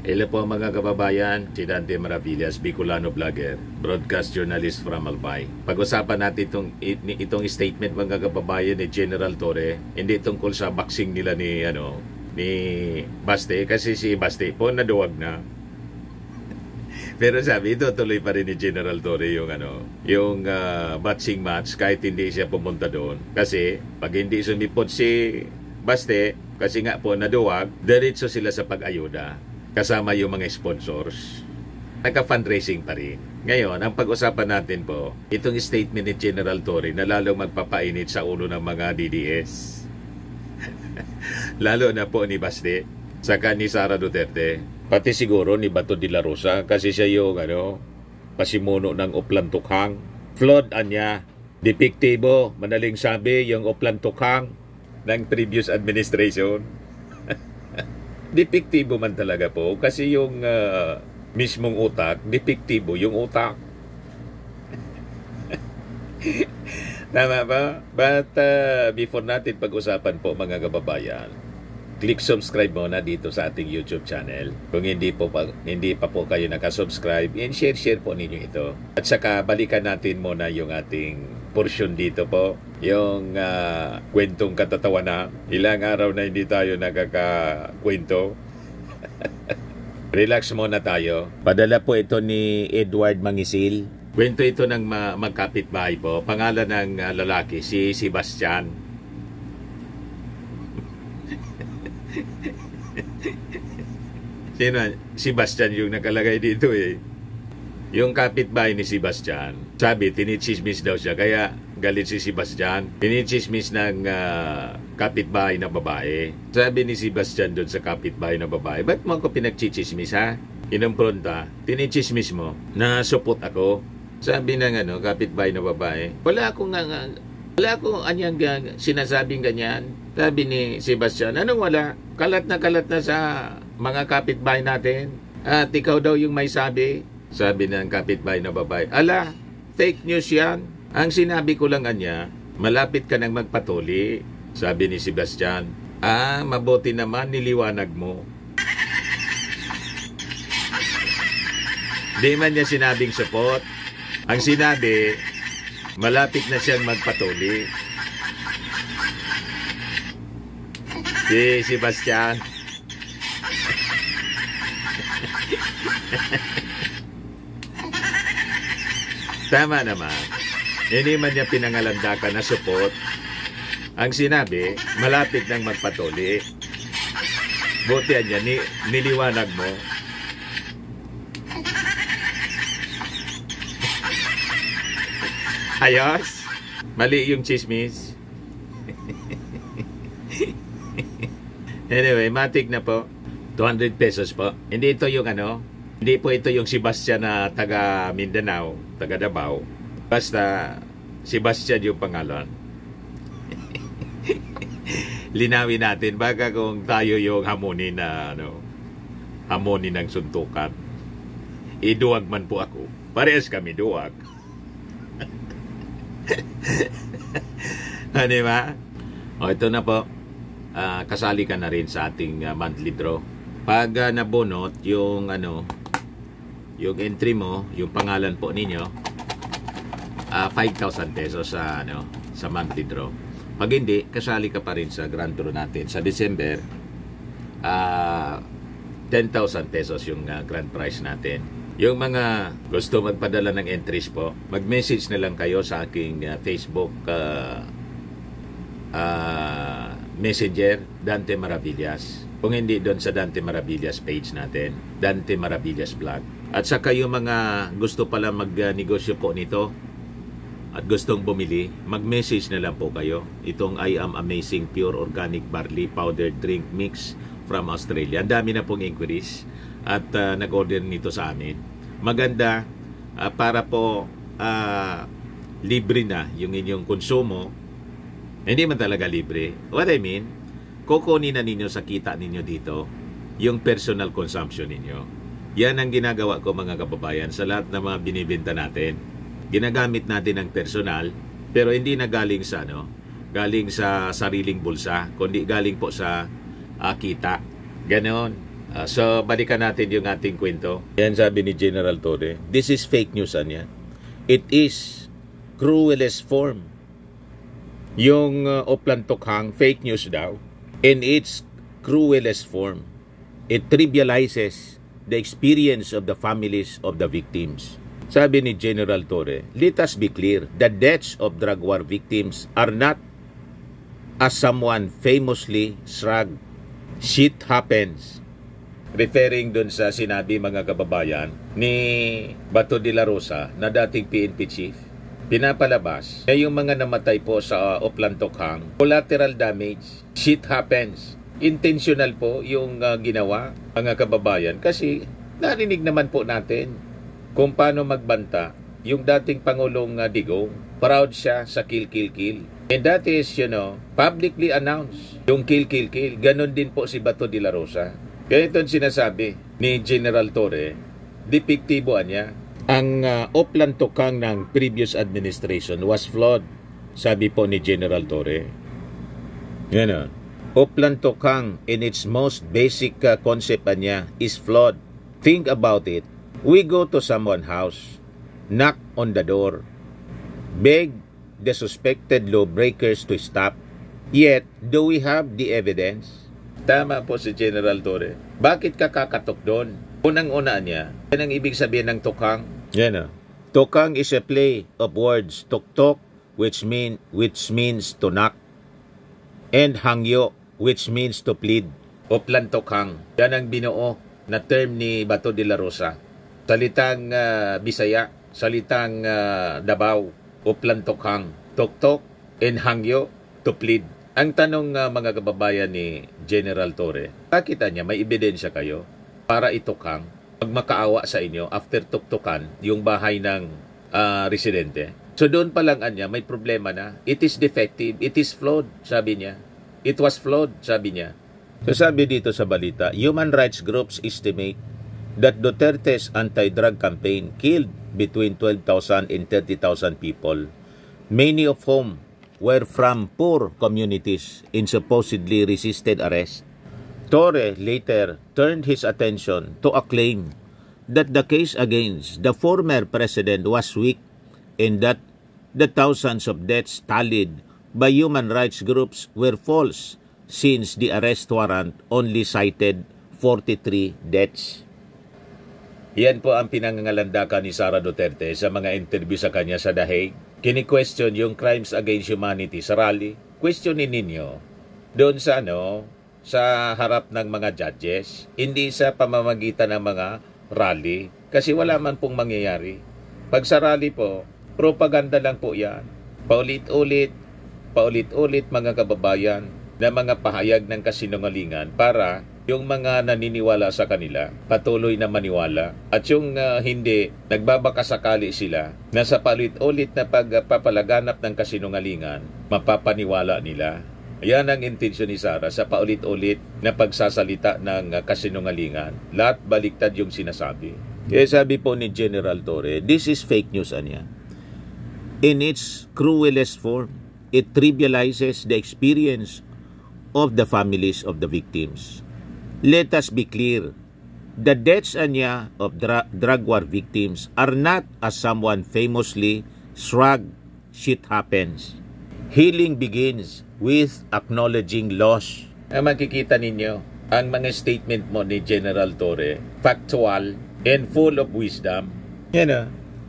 Hello po mga kababayan, si Dante Maravillas, Bicolano vlogger, broadcast journalist from Albay. Pag-usapan natin itong statement mga kababayan ni General Torre, hindi tungkol sa boxing nila ni Baste, kasi si Baste po naduwag na. Pero sabi, ito tuloy pa rin ni General Torre yung boxing match kahit hindi siya pumunta doon. Kasi pag hindi sumipot si Baste, kasi nga po naduwag, diretso sila sa pag-ayuda. Kasama yung mga sponsors. Nagka-fundraising pa rin. Ngayon, ang pag-usapan natin po, itong statement ni General Torre na lalong magpapainit sa ulo ng mga DDS. Lalo na po ni Baste, saka ni Sara Duterte, pati siguro ni Bato de la Rosa, kasi siya yung pasimuno ng Oplan Tukhang. Flawed anya, depektibo, madaling sabi, yung Oplan Tukhang ng previous administration. Depektibo man talaga po kasi yung mismong utak, depektibo yung utak. Tama ba? But before natin pag-usapan po mga kababayan, click subscribe muna dito sa ating YouTube channel. Kung hindi pa po kayo nakasubscribe, and share po ninyo ito. At saka balikan natin muna yung ating portion dito po, yung kwentong katatawanan. Ilang araw na hindi tayo nakakakwento. Relax muna tayo. Padala po ito ni Edward Mangisil. Kwento ito ng magkapitbahay po. Pangalan ng lalaki, si Sebastian. Sino? Sebastian yung nakalagay dito eh. Yung kapitbahay ni Sebastian, sabi, tinichismis daw siya. Kaya galit si Sebastian. Tinichismis ng kapitbahay na babae. Sabi ni Sebastian doon sa kapitbahay na babae, ba't mo ako pinagchichismis ha? Inumpronta, tinichismis mo na supot ako. Sabi ng kapitbahay na babae, wala akong anyang sinasabing ganyan. Sabi ni Sebastian, anong wala? Kalat na sa mga kapitbahay natin. At ikaw daw yung may sabi. Sabi ng kapitbahay na babae, ala, fake news yan. Ang sinabi ko lang anya, malapit ka nang magpatuli. Sabi ni Sebastian, mabuti naman niliwanag mo. Di man niya sinabing support. Ang sinabi, malapit na siyang magpatuli. Si Sebastian. Tama naman. Hindi man niya pinangalandakan na support. Ang sinabi, malapit nang magpatuli. Buti niya, niliwanag mo. Ayos? Mali yung chismis. Anyway, matik na po. 200 pesos po. Hindi ito yung hindi po ito yung Sebastian na taga Mindanao, taga Davao. Basta Sebastian yung pangalan. Linawin natin baka kung tayo yung hamonin na hamonin ng suntukan. Iduwag man po ako. Parehas kami duwag. Ano ba? O ito na po. Kasali ka na rin sa ating monthly draw. Pag nabunot yung yung entry mo, yung pangalan po ninyo, 5,000 pesos sa monthly draw. Pag hindi, kasali ka pa rin sa grand draw natin sa December. 10,000 pesos yung grand prize natin. Yung mga gusto magpadala ng entries po, mag-message na lang kayo sa aking Facebook Messenger, Dante Maravillas. Kung hindi, doon sa Dante Maravillas page natin, Dante Maravillas Vlog. At saka yung mga gusto pala magnegosyo po nito at gustong bumili, mag-message na lang po kayo. Itong I Am Amazing Pure Organic Barley Powder Drink Mix from Australia. Ang dami na pong inquiries at nag-order nito sa amin. Maganda para po libre na yung inyong konsumo. Hindi man talaga libre. What I mean, kukunin na ninyo sa kita ninyo dito yung personal consumption ninyo. Yan ang ginagawa ko mga kababayan sa lahat ng mga binibenta natin. Ginagamit natin ang personal, pero hindi na galing sa galing sa sariling bulsa, kundi galing po sa kita. Ganon. So, balikan natin yung ating kwento. Yan sabi ni General Torre. This is fake news, anya. It is cruelest form. Yung Oplan Tokhang, fake news daw. In its cruelest form, it trivializes the experience of the families of the victims. Sabi ni General Torre, let us be clear, the deaths of drug war victims are not, as someone famously shrugged, shit happens. Referring dun sa sinabi, mga kababayan, ni Bato de la Rosa na dating PNP chief, pinapalabas na yung mga namatay po sa Oplan Tokhang, collateral damage, shit happens. Intentional po yung ginawa, mga kababayan, kasi narinig naman po natin kung paano magbanta yung dating Pangulong Digong. Proud siya sa kill, kill, kill. And that is, publicly announced yung kill, kill, kill. Ganon din po si Bato de la Rosa. Kaya ito sinasabi ni General Torre, depiktiboan niya. Ang Oplan Tokhang ng previous administration was flawed, sabi po ni General Torre. Yan Oplan Tokhang in its most basic concept niya is flawed. Think about it. We go to someone's house, knock on the door, beg the suspected lawbreakers to stop. Yet, do we have the evidence? Tama po si General Torre. Bakit ka kakatok doon? Unang-una niya, yan ang ibig sabihin ng Tokhang. Yan Tokhang is a play of words. Tok-tok, which means to knock, and hangyo, which means to plead. Oplan Tokhang. Yan ang binuo na term ni Bato de la Rosa. Salitang Bisaya, salitang Davao, Oplan Tokhang. Tok-tok and hangyo, to plead. Ang tanong mga kababayan ni General Torre, bakit niya may ebidensya kayo para itokhang magmakaawa sa inyo after tuktukan yung bahay ng residente? So doon pa lang niya may problema na. It is defective, it is flawed, sabi niya. It was flawed, sabi niya. So sabi dito sa balita, human rights groups estimate that Duterte's anti-drug campaign killed between 12,000 and 30,000 people, many of whom were from poor communities in supposedly resisted arrest. Torre later turned his attention to a claim that the case against the former president was weak and that the thousands of deaths tallied by human rights groups were false since the arrest warrant only cited 43 deaths. Yan po ang pinangangalandakan ni Sara Duterte sa mga interview sa kanya sa The Hague. Kini-question yung crimes against humanity sa rally. Questionin ninyo doon sa sa harap ng mga judges, hindi sa pamamagitan ng mga rally. Kasi wala man pong mangyayari. Pag sa rally po, propaganda lang po yan. Paulit-ulit mga kababayan na mga pahayag ng kasinungalingan para yung mga naniniwala sa kanila, patuloy na maniwala. At yung hindi, nagbabakasakali sila na sa paulit-ulit na pagpapalaganap ng kasinungalingan, mapapaniwala nila. Yan ang intensyon ni Sara sa paulit-ulit na pagsasalita ng kasinungalingan. Lahat baliktad yung sinasabi. Kaya sabi po ni General Torre, this is fake news niya. In its cruelest form, it trivializes the experience of the families of the victims. Let us be clear, the deaths niya of drug war victims are not, as someone famously shrugged, shit happens. Healing begins with acknowledging loss. Makikita ninyo, ang mga statement mo ni General Torre, factual and full of wisdom.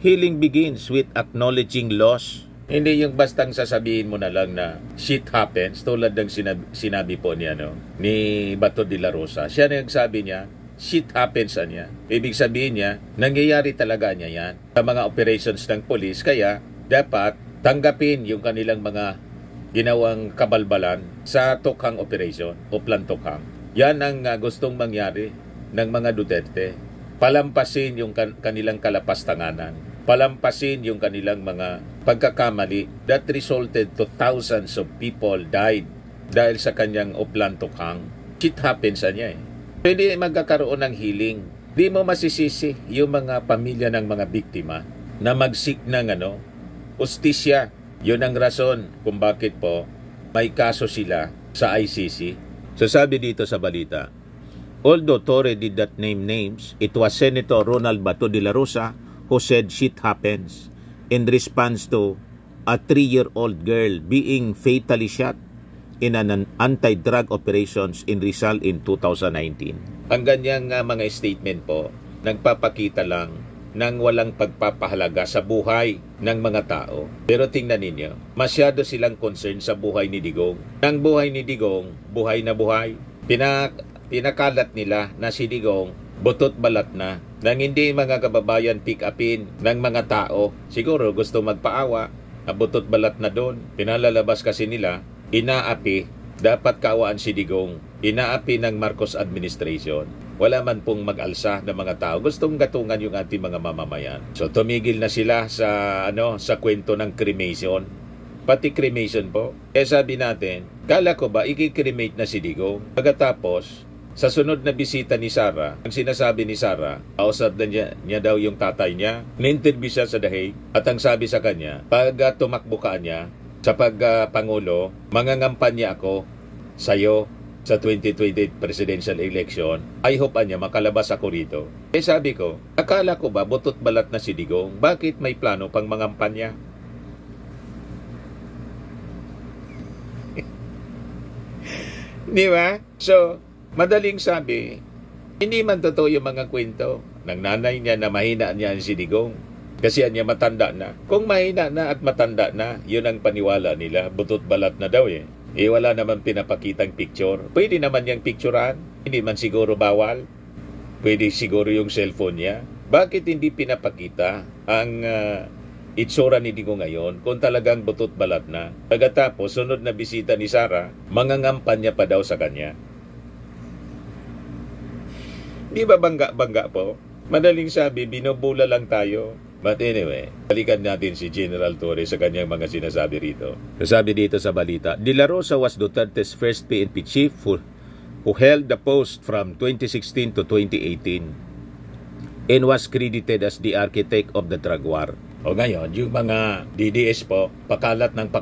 Healing begins with acknowledging loss. Hindi yung bastang sasabihin mo na lang na shit happens, tulad ng sinabi po niya ni Bato de la Rosa. Siya na yung sabi niya, shit happens niya. Ibig sabihin niya, nangyayari talaga niya yan sa mga operations ng police, kaya dapat tanggapin yung kanilang mga ginawang kabalbalan sa Tokhang operation, Oplan Tokhang. Yan ang gustong mangyari ng mga Duterte. Palampasin yung kanilang kalapastanganan. Palampasin yung kanilang mga pagkakamali that resulted to thousands of people died dahil sa kanyang Oplan Tokhang. Shit happens niya Pwede magkakaroon ng healing. Di mo masisisi yung mga pamilya ng mga biktima na mag-seek ng ustisya. Yun ang rason kung bakit po may kaso sila sa ICC. So sabi dito sa balita, Although Torre did not name names, it was Senator Ronald Bato de la Rosa who said shit happens in response to a 3-year-old girl being fatally shot in an anti-drug operations in Rizal in 2019. Ang ganyang mga statement po, nagpapakita lang ng walang pagpapahalaga sa buhay ng mga tao. Pero tingnan ninyo, masyado silang concerned sa buhay ni Digong. Ang buhay ni Digong, buhay na buhay. Pinakalat nila na si Digong butot balat na. Nang hindi mga kababayan pick upin ng mga tao, siguro gusto magpaawa, butot balat na doon. Pinalalabas kasi nila, inaapi, dapat kaawaan si Digong, inaapi ng Marcos administration. Wala man pong mag-alsa ng mga tao. Gustong gatungan yung ating mga mamamayan. So tumigil na sila sa sa kwento ng cremation. Pati cremation po. Sabi natin, kala ko ba i-cremate na si Digong? Pagkatapos, sa sunod na bisita ni Sara, ang sinasabi ni Sara, kausap na niya daw yung tatay niya, na-interview siya sa The Hague, at ang sabi sa kanya, pag tumakbo ka niya sa pagpangulo, mangangampanya ako sa'yo sa 2028 presidential election. I hope niya makalabas ako rito. Sabi ko, akala ko ba butot balat na si Digong? Bakit may plano pang mangampanya? Di ba? So, madaling sabi, hindi man totoo yung mga kwento ng nanay niya na mahina niya si Digong. Kasi niya matanda na. Kung mahina na at matanda na, yun ang paniwala nila. Butot balat na daw eh. Wala naman pinapakitang picture. Pwede naman yung picturean. Hindi man siguro bawal. Pwede siguro yung cellphone niya. Bakit hindi pinapakita ang itsura ni Digong ngayon kung talagang butot balat na? Pagkatapos, sunod na bisita ni Sara, mangangampanya pa daw sa kanya. Di ba bangga po? Madaling sabi, binubula lang tayo. But anyway, balikan natin si General Torre sa kanyang mga sinasabi rito. Sabi dito sa balita, De La Rosa was Duterte's first PNP chief who held the post from 2016 to 2018 and was credited as the architect of the drug war. O ngayon, yung mga DDS po, pakalat ng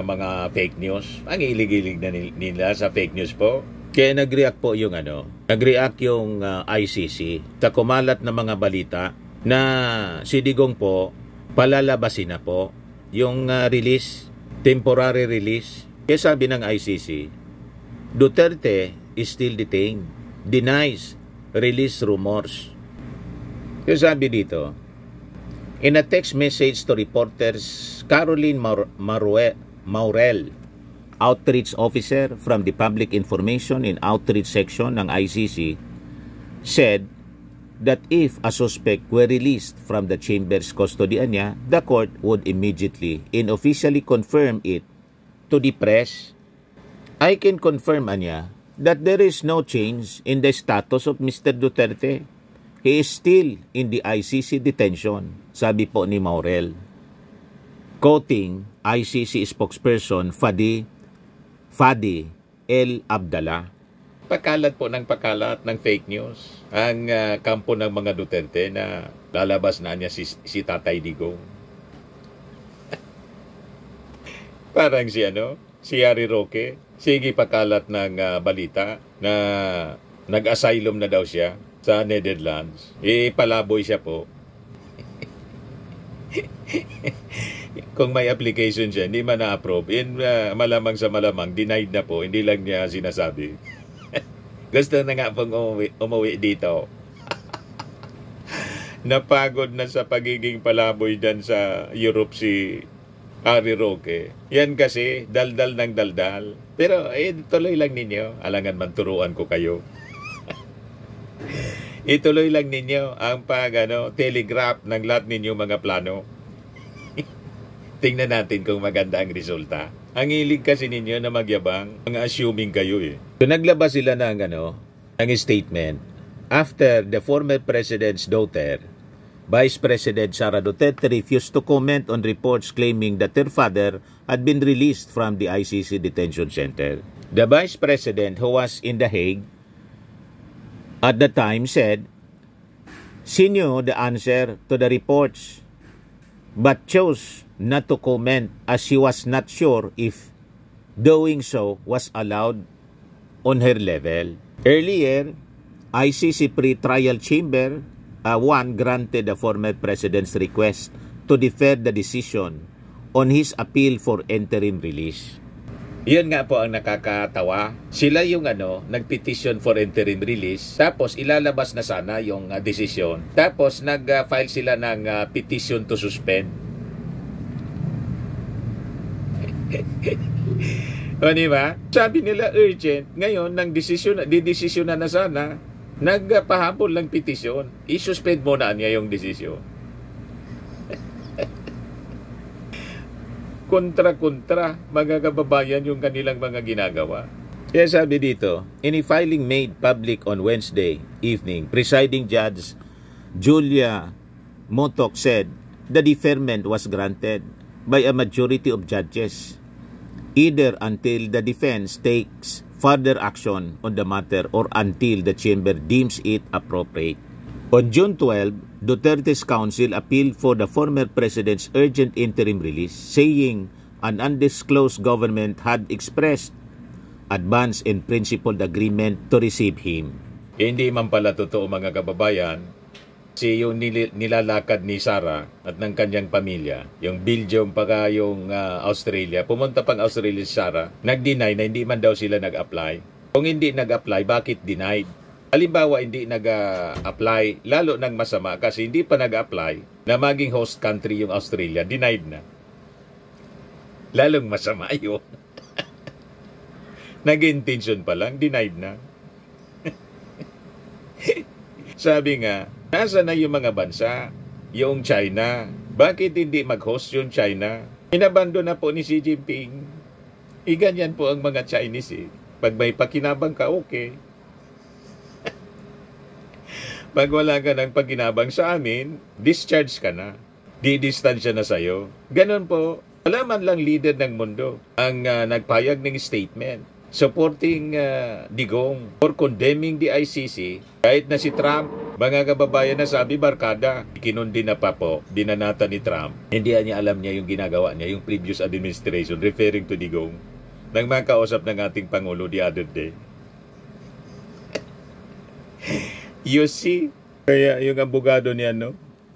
mga fake news. Ang ilig-ilig na nila sa fake news po. Kaya nag-react po yung nag-react yung ICC sa kumalat na mga balita na si Digong po palalabasin na po yung release, temporary release. Kaya sabi ng ICC, Duterte is still detained, denies release rumors. Kaya sabi dito, in a text message to reporters, Caroline Maurel, outreach officer from the Public Information and Outreach Section ng ICC, said that if a suspect were released from the chamber's custody niya, the court would immediately and officially confirm it to the press. I can confirm niya that there is no change in the status of Mr. Duterte. He is still in the ICC detention, sabi po ni Maurel. Quoting ICC spokesperson Fadi El Abdallah. Pakalat po ng pakalat ng fake news ang kampo ng mga Duterte na lalabas na niya si Tatay Digong. Parang si Harry Roque, sige pakalat ng balita na nag-asylum na daw siya sa Netherlands. Palaboy siya po. Kung may application siya, hindi man na-approve, malamang sa malamang, denied na po, hindi lang niya sinasabi. Gusto na nga pong umuwi dito. Napagod na sa pagiging palaboy dyan sa Europe si Harry Roque. Yan kasi, daldal ng daldal. Pero tuloy lang ninyo. Alangan man turuan ko kayo. Ituloy lang ninyo ang telegraph ng lahat ninyo mga plano. Tingnan natin kung maganda ang resulta. Ang hilig kasi ninyo na magyabang, ang assuming kayo eh. So naglabas sila ng statement after the former president's daughter, Vice President Sara Duterte, refused to comment on reports claiming that her father had been released from the ICC detention center. The Vice President, who was in The Hague at the time, said she knew the answer to the reports but chose not to comment as she was not sure if doing so was allowed on her level. Earlier, ICC Pre-Trial Chamber 1 granted the former president's request to defer the decision on his appeal for interim release. Yun nga po ang nakakatawa. Sila yung nagpetition for interim release, tapos ilalabas na sana yung desisyon. Tapos nag-file sila ng petition to suspend. O diba? Sabi nila urgent. Ngayon, didesisyon na sana, nagpahabol ng petisyon. I-suspend muna niya yung desisyon. Kontra-kontra, mga kababayan, yung kanilang mga ginagawa. Kaya sabi dito, in a filing made public on Wednesday evening, presiding judge Julia Motok said the deferment was granted by a majority of judges, either until the defense takes further action on the matter or until the chamber deems it appropriate. On June 12, Duterte's counsel appealed for the former president's urgent interim release, saying an undisclosed government had expressed advance in principled agreement to receive him. Hindi man pala totoo, mga kababayan, yung nilalakad ni Sarah at ng kanyang pamilya, yung Belgium paka yung Australia, pumunta pang Australia si Sarah, nag-deny na hindi man daw sila nag-apply. Kung hindi nag-apply, bakit denied? Halimbawa, hindi nag-apply, lalo nang masama kasi hindi pa nag-apply na maging host country yung Australia, denied na. Lalong masama yun. Nag-intention pa lang, denied na. Sabi nga, nasa na yung mga bansa? Yung China. Bakit hindi mag-host yung China? Inabando na po ni Xi Jinping. Ganyan po ang mga Chinese . Pag may pakinabang ka, okay. Pag wala ka ng paginabang sa amin, discharge ka na. Di-distansya na sa'yo. Ganon po. Wala man lang leader ng mundo ang nagpayag ng statement supporting Digong or condemning the ICC. Kahit na si Trump, mga kababayan, na sabi barkada, kinundi na pa po, dinanata ni Trump. Hindi niya alam niya yung ginagawa niya, yung previous administration, referring to Digong, nang makausap ng ating Pangulo the other day. You see? Kaya yung abogado niya,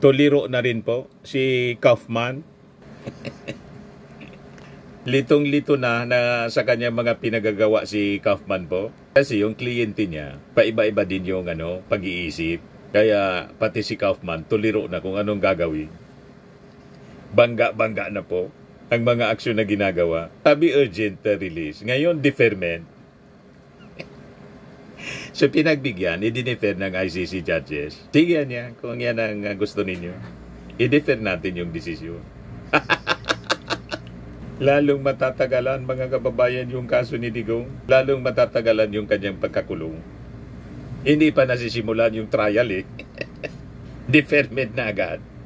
toliro na rin po, si Kaufman. Litong-lito na sa kanyang mga pinagagawa si Kaufman po. Kasi yung kliyente niya, paiba-iba din yung pag-iisip. Kaya pati si Kaufman, toliro na kung anong gagawin. Bangga-bangga na po ang mga aksyon na ginagawa. Sabi urgent release. Ngayon, deferment. So pinagbigyan, i-defer ng ICC judges. Sige niya, kung yan ang gusto ninyo. I-defer natin yung desisyon. Lalong matatagalan, mga kababayan, yung kaso ni Digong. Lalong matatagalan yung kanyang pagkakulong. Hindi pa nasisimulan yung trial . Deferment na agad.